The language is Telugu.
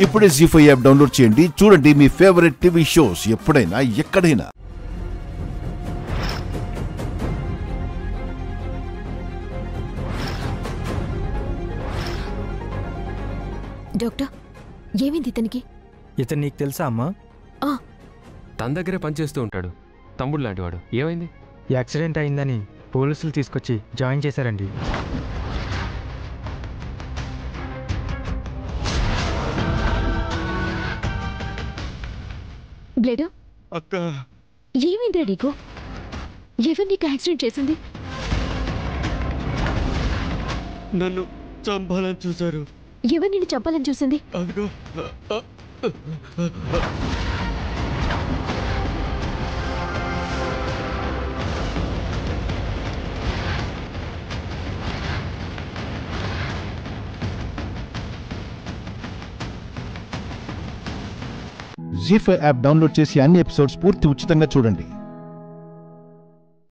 ఇప్పుడే జీ5 యాప్ డౌన్లోడ్ చేయండి. చూడండి మీ ఫేవరెట్ టీవీ షోస్ ఎప్పుడైనా ఎక్కడైనా. డాక్టర్, ఏమైంది ఇతనికి? ఇతను నీకు తెలుసా అమ్మా? తన దగ్గరే పనిచేస్తూ ఉంటాడు, తమ్ముడు లాంటివాడు. ఏమైంది? యాక్సిడెంట్ అయిందని పోలీసులు తీసుకొచ్చి జాయిన్ చేశారండి. బ్లేడు అక్క, ఏమైందిరా నీకు? ఎవరు నీకు యాక్సిడెంట్ చేసింది? నన్ను చంపాలని చూశారు. ఎవరు నిన్ను చంపాలని చూసింది? అదిగో జీ5 యాప్ డౌన్లోడ్ చేసి అన్ని ఎపిసోడ్స్ పూర్తి ఉచితంగా చూడండి.